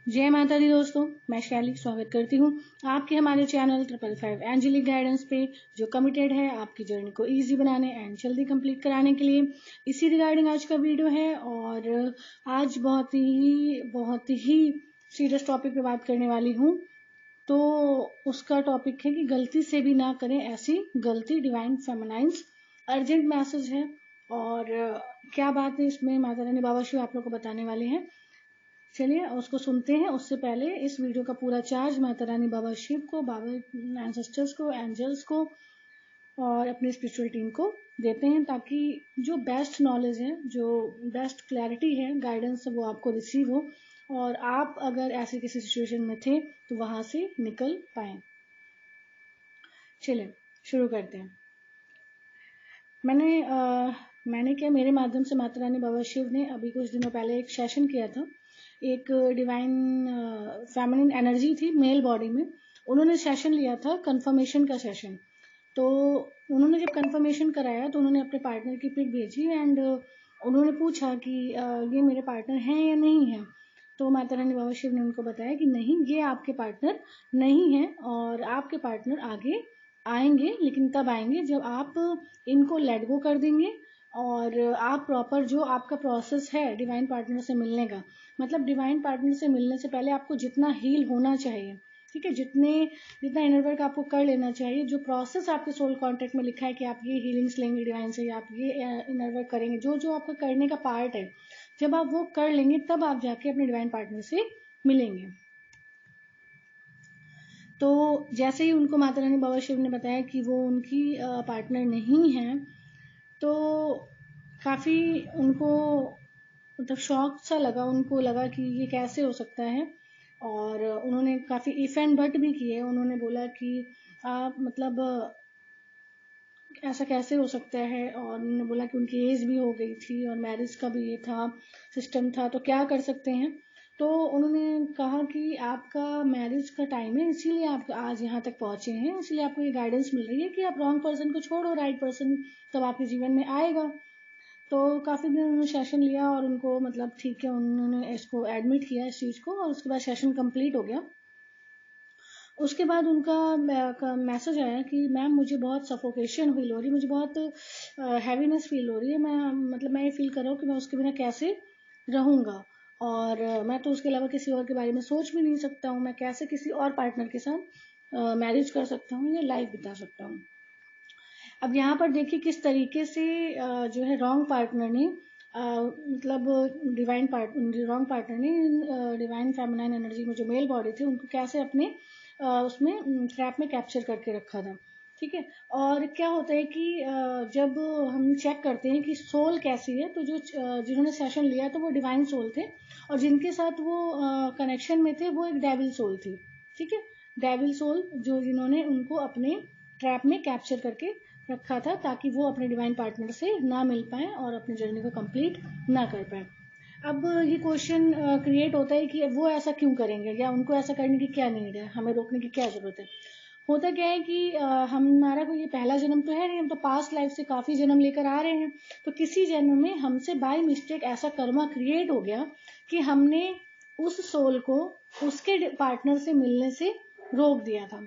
जय माता दी दोस्तों, मैं शैली स्वागत करती हूँ आपके हमारे चैनल 555 एंजेलिक गाइडेंस पे, जो कमिटेड है आपकी जर्नी को इजी बनाने एंड जल्दी कंप्लीट कराने के लिए। इसी रिगार्डिंग आज का वीडियो है और आज बहुत ही सीरियस टॉपिक पे बात करने वाली हूँ। तो उसका टॉपिक है कि गलती से भी ना करें ऐसी गलती, डिवाइन फेमिनाइन्स। अर्जेंट मैसेज है और क्या बात है इसमें माता रानी बाबा शिव आप लोग को बताने वाले हैं। चलिए उसको सुनते हैं। उससे पहले इस वीडियो का पूरा चार्ज माता रानी बाबा शिव को, बाबा एंसेस्टर्स को, एंजल्स को और अपनी स्पिरिचुअल टीम को देते हैं, ताकि जो बेस्ट नॉलेज है, जो बेस्ट क्लैरिटी है, गाइडेंस वो आपको रिसीव हो और आप अगर ऐसे किसी सिचुएशन में थे तो वहां से निकल पाए। चलिए शुरू करते हैं। मैंने क्या, मेरे माध्यम से माता रानी बाबा शिव ने अभी कुछ दिनों पहले एक सेशन किया था। एक डिवाइन फेमिनिन एनर्जी थी मेल बॉडी में, उन्होंने सेशन लिया था, कंफर्मेशन का सेशन। तो उन्होंने जब कंफर्मेशन कराया तो उन्होंने अपने पार्टनर की पिक भेजी एंड उन्होंने पूछा कि ये मेरे पार्टनर हैं या नहीं है। तो माता रानी बाबा शिव ने उनको बताया कि नहीं, ये आपके पार्टनर नहीं है और आपके पार्टनर आगे आएंगे, लेकिन तब आएंगे जब आप इनको लेट गो कर देंगे और आप प्रॉपर जो आपका प्रोसेस है डिवाइन पार्टनर से मिलने का, मतलब डिवाइन पार्टनर से मिलने से पहले आपको जितना हील होना चाहिए, ठीक है, जितना इनर वर्क आपको कर लेना चाहिए, जो प्रोसेस आपके सोल कॉन्ट्रैक्ट में लिखा है कि आप ये हीलिंग्स लेंगे डिवाइन से, आप ये इनर वर्क करेंगे, जो जो आपका करने का पार्ट है, जब आप वो कर लेंगे तब आप जाके अपने डिवाइन पार्टनर से मिलेंगे। तो जैसे ही उनको माता रानी बाबा शिव ने बताया कि वो उनकी पार्टनर नहीं है, तो काफ़ी उनको मतलब शॉक सा लगा। उनको लगा कि ये कैसे हो सकता है और उन्होंने काफ़ी इफ एंड बट भी किए। उन्होंने बोला कि आप मतलब ऐसा कैसे हो सकता है, और उन्होंने बोला कि उनकी एज भी हो गई थी और मैरिज का भी ये था सिस्टम था, तो क्या कर सकते हैं। तो उन्होंने कहा कि आपका मैरिज का टाइम है, इसीलिए आप आज यहाँ तक पहुँचे हैं, इसलिए आपको ये गाइडेंस मिल रही है कि आप रॉन्ग पर्सन को छोड़ो, राइट पर्सन तब आपके जीवन में आएगा। तो काफ़ी दिन उन्होंने सेशन लिया और उनको मतलब ठीक है, उन्होंने इसको एडमिट किया इस चीज़ को, और उसके बाद सेशन कंप्लीट हो गया। उसके बाद उनका मैसेज आया कि मैम मुझे बहुत सफोकेशन फील हो रही है, मुझे बहुत हैवीनेस फील हो रही है, मैं ये फील कर रहा हूँ कि मैं उसके बिना कैसे रहूँगा और मैं तो उसके अलावा किसी और के बारे में सोच भी नहीं सकता हूँ, मैं कैसे किसी और पार्टनर के साथ मैरिज कर सकता हूँ या लाइफ बिता सकता हूँ। अब यहाँ पर देखिए किस तरीके से जो है रॉन्ग पार्टनर ने मतलब रॉन्ग पार्टनर ने डिवाइन फेमिनाइन एनर्जी में जो मेल बॉडी थी उनको कैसे अपने उसमें ट्रैप में कैप्चर करके रखा था। ठीक है, और क्या होता है कि जब हम चेक करते हैं कि सोल कैसी है, तो जो जिन्होंने सेशन लिया तो वो डिवाइन सोल थे और जिनके साथ वो कनेक्शन में थे वो एक डेविल सोल थी। ठीक है, डेविल सोल जो जिन्होंने उनको अपने ट्रैप में कैप्चर करके रखा था ताकि वो अपने डिवाइन पार्टनर से ना मिल पाए और अपनी जर्नी को कंप्लीट ना कर पाए। अब ये क्वेश्चन क्रिएट होता है कि वो ऐसा क्यों करेंगे, या उनको ऐसा करने की क्या नीड है, हमें रोकने की क्या जरूरत है। होता क्या है कि हमारा कोई ये पहला जन्म तो है नहीं, हम तो पास्ट लाइफ से काफी जन्म लेकर आ रहे हैं। तो किसी जन्म में हमसे बाय मिस्टेक ऐसा कर्मा क्रिएट हो गया कि हमने उस सोल को उसके पार्टनर से मिलने से रोक दिया था।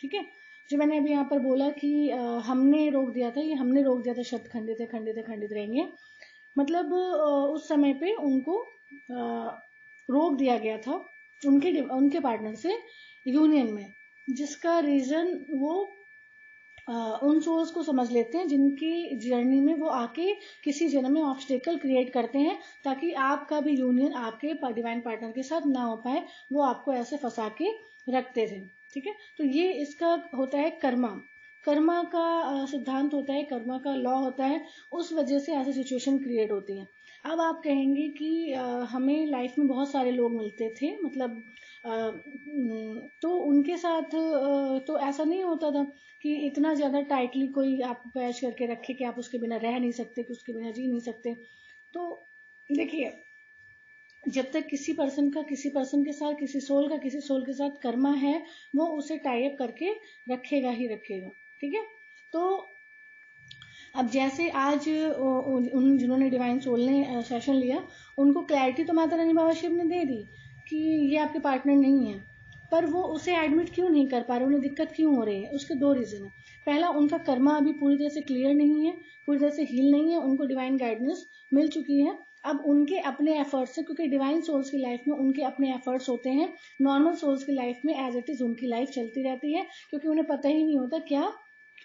ठीक है, जो मैंने अभी यहाँ पर बोला कि हमने रोक दिया था, ये हमने रोक दिया था शब्द खंडित है, खंडित है, खंडित रहेंगे, मतलब उस समय पे उनको रोक दिया गया था उनके पार्टनर से यूनियन में, जिसका रीजन वो उन सोल्स को समझ लेते हैं जिनकी जर्नी में वो आके किसी जन्म में ऑब्स्टेकल क्रिएट करते हैं ताकि आपका भी यूनियन आपके डिवाइन पार्टनर के साथ ना हो पाए, वो आपको ऐसे फंसा के रखते थे। ठीक है, तो ये इसका होता है कर्मा का सिद्धांत होता है, कर्मा का लॉ होता है, उस वजह से ऐसी सिचुएशन क्रिएट होती है। अब आप कहेंगे कि हमें लाइफ में बहुत सारे लोग मिलते थे, मतलब तो उनके साथ तो ऐसा नहीं होता था कि इतना ज़्यादा टाइटली कोई आपको कैच करके रखे कि आप उसके बिना रह नहीं सकते, कि उसके बिना जी नहीं सकते। तो देखिए, जब तक किसी पर्सन के साथ, किसी सोल का किसी सोल के साथ कर्मा है, वो उसे टाई अप करके रखेगा ही रखेगा। ठीक है, तो अब जैसे आज उन जिन्होंने डिवाइन सोल ने सेशन लिया, उनको क्लैरिटी तो माता रानी बाबा शिव ने दे दी कि ये आपके पार्टनर नहीं है, पर वो उसे एडमिट क्यों नहीं कर पा रहे, उन्हें दिक्कत क्यों हो रही है? उसके 2 रीज़न है। पहला, उनका कर्मा अभी पूरी तरह से क्लियर नहीं है, पूरी तरह से हील नहीं है, उनको डिवाइन गाइडेंस मिल चुकी है। अब उनके अपने एफर्ट्स से, क्योंकि डिवाइन सोल्स की लाइफ में उनके अपने एफर्ट्स होते हैं, नॉर्मल सोल्स की लाइफ में एज इट इज उनकी लाइफ चलती रहती है, क्योंकि उन्हें पता ही नहीं होता क्या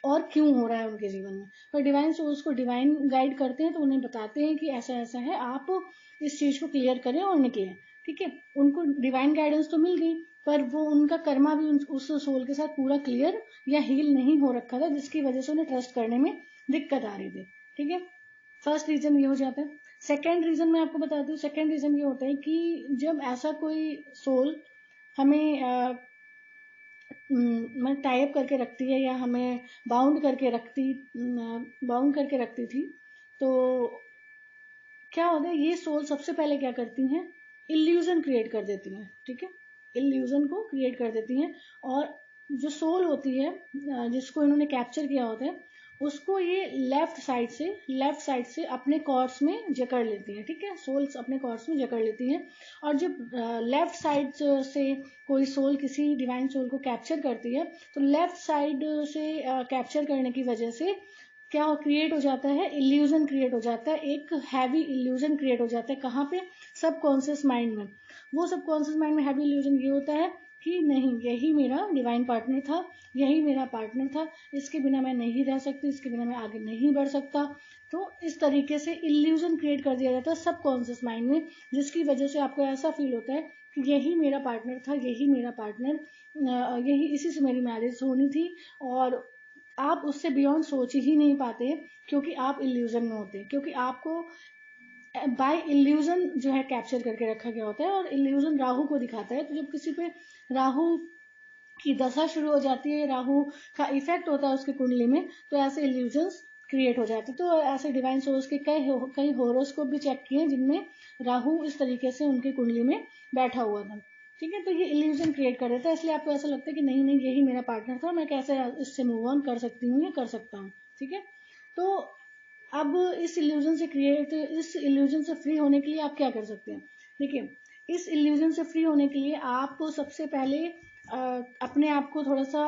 और क्यों हो रहा है उनके जीवन में। पर डिवाइन सोल्स को डिवाइन गाइड करते हैं, तो उन्हें बताते हैं कि ऐसा ऐसा है, आप इस चीज को क्लियर करें और निकलें। ठीक है, उनको डिवाइन गाइडेंस तो मिल गई, पर वो उनका कर्मा भी उस सोल के साथ पूरा क्लियर या हील नहीं हो रखा था, जिसकी वजह से उन्हें ट्रस्ट करने में दिक्कत आ रही थी। ठीक है, फर्स्ट रीजन ये हो जाता है। सेकेंड रीजन मैं आपको बताती हूँ। सेकेंड रीजन ये होता है कि जब ऐसा कोई सोल हमें टाइप करके रखती है या हमें बाउंड करके रखती थी, तो क्या होता है, ये सोल सबसे पहले क्या करती हैं, इल्यूजन क्रिएट कर देती हैं। ठीक है, इल्यूजन को क्रिएट कर देती हैं, और जो सोल होती है जिसको इन्होंने कैप्चर किया होता है, उसको ये लेफ्ट साइड से अपने कॉर्ड्स में जकड़ लेती है। ठीक है, सोल्स अपने कॉर्ड्स में जकड़ लेती हैं, और जब लेफ्ट साइड से कोई सोल किसी डिवाइन सोल को कैप्चर करती है, तो लेफ्ट साइड से कैप्चर करने की वजह से क्या क्रिएट हो जाता है, इल्यूजन क्रिएट हो जाता है, एक हैवी इल्यूजन क्रिएट हो जाता है। कहाँ पे? सबकॉन्शियस माइंड में। वो सबकॉन्शियस माइंड में हैवी इल्यूजन ये होता है कि नहीं, यही मेरा डिवाइन पार्टनर था, यही मेरा पार्टनर था, इसके बिना मैं नहीं रह सकती, इसके बिना मैं आगे नहीं बढ़ सकता। तो इस तरीके से इल्यूजन क्रिएट कर दिया जाता है सबकॉन्शियस माइंड में, जिसकी वजह से आपको ऐसा फील होता है कि यही मेरा पार्टनर था, यही मेरा पार्टनर, यही, इसी से मेरी मैरिज होनी थी, और आप उससे बियॉन्ड सोच ही नहीं पाते, क्योंकि आप इल्यूजन में होते हैं, क्योंकि आपको बाय इल्यूजन जो है कैप्चर करके रखा गया होता है। और इल्यूजन राहु को दिखाता है, तो जब किसी पे राहु की दशा शुरू हो जाती है, राहु का इफेक्ट होता है उसकी कुंडली में, तो ऐसे इल्यूजन्स क्रिएट हो जाते हैं। तो ऐसे डिवाइन सोर्स के कई होरोस्कोप भी चेक किए जिनमें राहु इस तरीके से उनकी कुंडली में बैठा हुआ था। ठीक है, तो ये इल्यूजन क्रिएट कर देता है, इसलिए आपको ऐसा लगता है कि नहीं यही मेरा पार्टनर था, मैं कैसे इससे मूव ऑन कर सकती हूँ या कर सकता हूँ। ठीक है, तो अब इस इल्यूजन से फ्री होने के लिए आप क्या कर सकते हैं? देखिए, इस इल्यूजन से फ्री होने के लिए आप सबसे पहले अपने आप को थोड़ा सा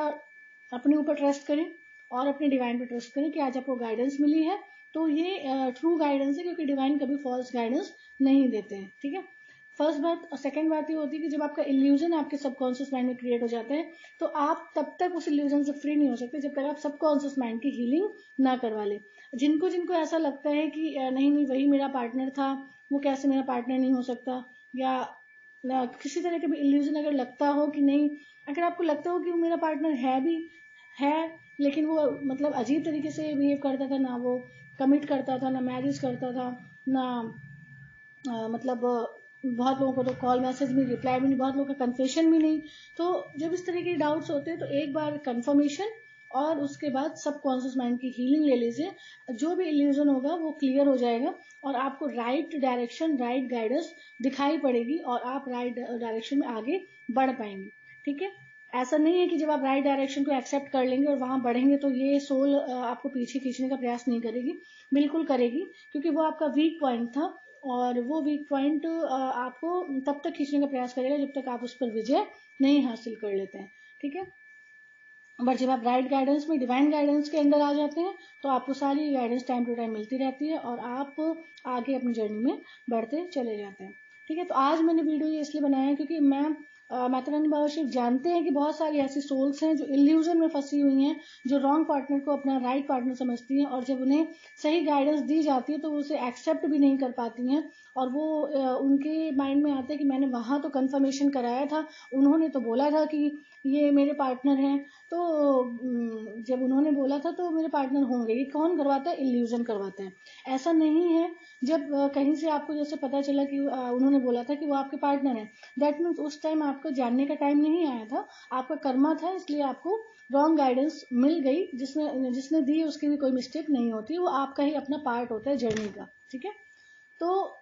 अपने ऊपर ट्रस्ट करें, और अपने डिवाइन पे ट्रस्ट करें कि आज आपको गाइडेंस मिली है, तो ये ट्रू गाइडेंस है, क्योंकि डिवाइन कभी फॉल्स गाइडेंस नहीं देते हैं। ठीक है, फर्स्ट बात। और सेकेंड बात ये होती है कि जब आपका इल्यूजन आपके सबकॉन्शियस माइंड में क्रिएट हो जाता है, तो आप तब तक उस इल्यूजन से फ्री नहीं हो सकते जब तक आप सबकॉन्शियस माइंड की हीलिंग ना करवा ले। जिनको जिनको ऐसा लगता है कि नहीं वही मेरा पार्टनर था, वो कैसे मेरा पार्टनर नहीं हो सकता, या किसी तरह का भी इल्यूजन अगर लगता हो कि नहीं, अगर आपको लगता हो कि वो मेरा पार्टनर है, लेकिन वो मतलब अजीब तरीके से बिहेव करता था, ना वो कमिट करता था, ना मैरिज करता था, ना मतलब बहुत लोगों को तो कॉल मैसेज में रिप्लाई भी नहीं, बहुत लोगों का कन्फेशन भी नहीं। तो जब इस तरह के डाउट्स होते हैं, तो एक बार कंफर्मेशन और उसके बाद सबकॉन्शियस माइंड की हीलिंग ले लीजिए। जो भी इल्यूजन होगा वो क्लियर हो जाएगा, और आपको राइट डायरेक्शन, राइट गाइडेंस दिखाई पड़ेगी, और आप राइट डायरेक्शन में आगे बढ़ पाएंगे। ठीक है, ऐसा नहीं है कि जब आप राइट डायरेक्शन को एक्सेप्ट कर लेंगे और वहां बढ़ेंगे तो ये सोल आपको पीछे खींचने का प्रयास नहीं करेगी, बिल्कुल करेगी, क्योंकि वो आपका वीक पॉइंट था, और वो वीक पॉइंट आपको तब तक खींचने का प्रयास करेगा जब तक आप उस पर विजय नहीं हासिल कर लेते हैं। ठीक है, बट जब आप राइट गाइडेंस में, डिवाइन गाइडेंस के अंदर आ जाते हैं, तो आपको सारी गाइडेंस टाइम टू टाइम मिलती रहती है, और आप आगे अपनी जर्नी में बढ़ते चले जाते हैं। ठीक है, तो आज मैंने वीडियो ये इसलिए बनाया है क्योंकि माता रानी बाबा शिव जानते हैं कि बहुत सारी ऐसी सोल्स हैं जो इल्यूजन में फंसी हुई हैं, जो रॉन्ग पार्टनर को अपना राइट पार्टनर समझती हैं, और जब उन्हें सही गाइडेंस दी जाती है तो वो उसे एक्सेप्ट भी नहीं कर पाती हैं, और वो उनके माइंड में आता है कि मैंने वहां तो कंफर्मेशन कराया था, उन्होंने तो बोला था कि ये मेरे पार्टनर हैं, तो जब उन्होंने बोला था तो मेरे पार्टनर होंगे। ये कौन करवाता है? इल्यूजन करवाता है। ऐसा नहीं है। जब कहीं से आपको जैसे पता चला कि उन्होंने बोला था कि वो आपके पार्टनर है, दैट मीन्स उस टाइम आपको जानने का टाइम नहीं आया था, आपका कर्मा था, इसलिए आपको रॉन्ग गाइडेंस मिल गई। जिसने दी उसकी भी कोई मिस्टेक नहीं होती, वो आपका ही अपना पार्ट होता है जर्नी का। ठीक है, तो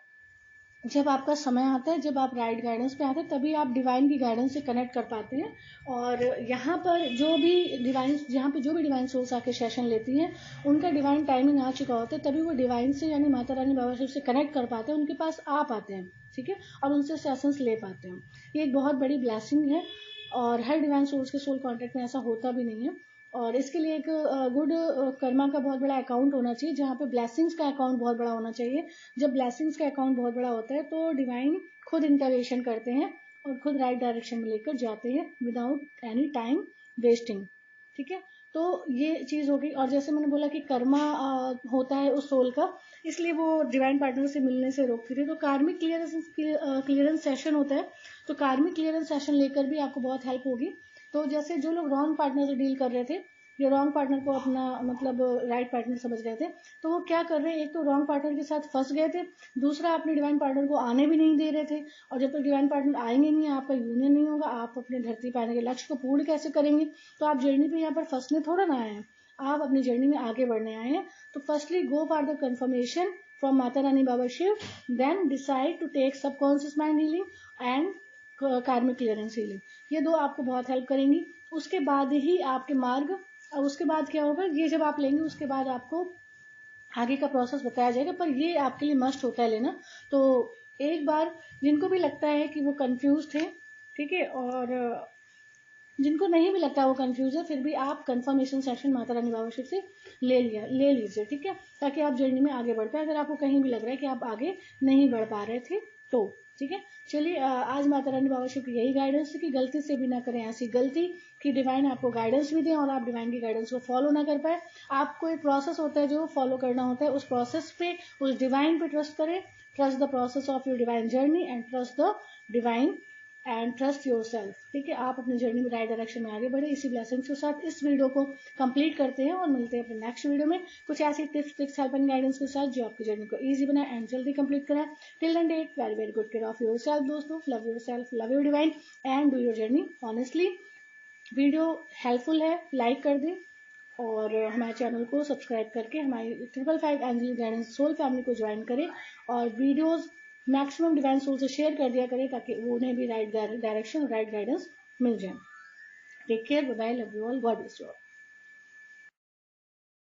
जब आपका समय आता है, जब आप राइट गाइडेंस पे आते हैं, तभी आप डिवाइन की गाइडेंस से कनेक्ट कर पाते हैं। और यहाँ पर जो भी डिवाइन सोल्स आके सेशन लेती हैं, उनका डिवाइन टाइमिंग आ चुका होता है, तभी वो डिवाइन से यानी माता रानी बाबा शिव से कनेक्ट कर पाते हैं, उनके पास आ पाते हैं। ठीक है, और उनसे सेशंस ले पाते हैं। ये एक बहुत बड़ी ब्लेसिंग है और हर डिवाइन सोर्स के सोल कॉन्टैक्ट में ऐसा होता भी नहीं है। और इसके लिए एक गुड कर्मा का बहुत बड़ा अकाउंट होना चाहिए, जहाँ पे ब्लेसिंग्स का अकाउंट बहुत बड़ा होना चाहिए। जब ब्लेसिंग्स का अकाउंट बहुत बड़ा होता है तो डिवाइन खुद इंटरवेंशन करते हैं और खुद राइट डायरेक्शन में लेकर जाते हैं विदाउट एनी टाइम वेस्टिंग। ठीक है, तो ये चीज हो गई। और जैसे मैंने बोला कि कर्मा होता है उस सोल का, इसलिए वो डिवाइन पार्टनर से मिलने से रोकती थी। तो कार्मिक क्लियरेंस सेशन होता है, तो कार्मिक क्लियरेंस सेशन लेकर भी आपको बहुत हेल्प होगी। तो जैसे जो लोग रॉन्ग पार्टनर से डील कर रहे थे, या रॉन्ग पार्टनर को अपना मतलब राइट पार्टनर समझ रहे थे, तो वो क्या कर रहे हैं, एक तो रॉन्ग पार्टनर के साथ फंस गए थे, दूसरा अपने डिवाइन पार्टनर को आने भी नहीं दे रहे थे। और जब तक डिवाइन पार्टनर आएंगे नहीं, आपका यूनियन नहीं होगा, आप अपने धरती पर आने के लक्ष्य को पूर्ण कैसे करेंगे। तो आप जर्नी पे यहाँ पर फंसने थोड़ा ना आए हैं, आप अपनी जर्नी में आगे बढ़ने आए हैं। तो firstly go for the confirmation from Mata Rani Baba Shiv, then decide to take subconscious mind healing and karmic clearance healing. ये दो आपको बहुत हेल्प करेंगी। उसके बाद ही आपके मार्ग, और उसके बाद क्या होगा, ये जब आप लेंगे उसके बाद आपको आगे का प्रोसेस बताया जाएगा, पर ये आपके लिए मस्ट होता है लेना। तो एक बार जिनको भी लगता है कि वो कंफ्यूज थे, ठीक है, और जिनको नहीं भी लगता वो कंफ्यूज है, फिर भी आप कंफर्मेशन सेशन माता रानी बाबा शिव से ले लीजिए, ठीक है, ताकि आप जर्नी में आगे बढ़ पाए, अगर आपको कहीं भी लग रहा है कि आप आगे नहीं बढ़ पा रहे थे तो। ठीक है, चलिए आज माता रानी बाबा शिव की यही गाइडेंस है कि गलती से भी ना करें ऐसी गलती कि डिवाइन आपको गाइडेंस भी दें और आप डिवाइन की गाइडेंस को फॉलो ना कर पाए। आपको एक प्रोसेस होता है जो फॉलो करना होता है, उस प्रोसेस पे, उस डिवाइन पे ट्रस्ट करें। Trust the process of your divine journey and trust the divine and trust your self. ठीक है, आप अपनी जर्नी में राइट डायरेक्शन में आगे बढ़े। इसी ब्लेसिंग्स के साथ इस वीडियो को कंप्लीट करते हैं और मिलते हैं अपने नेक्स्ट वीडियो में कुछ ऐसी tips tricks help and guidance के साथ जो आपकी जर्नी को इजी बनाए एंड जल्दी कंप्लीट कराए। Till then take very very good care of yourself दोस्तों। Love yourself, love your divine and do your journey honestly. Video helpful है, लाइक कर दें और हमारे चैनल को सब्सक्राइब करके हमारी 555 एंजल गाइडेंस सोल फैमिली को ज्वाइन करें और वीडियोस मैक्सिमम डिवाइन सोल से शेयर कर दिया करें ताकि उन्हें भी राइट डायरेक्शन, राइट गाइडेंस मिल जाए। Take care, bye bye, love you all, God bless you all.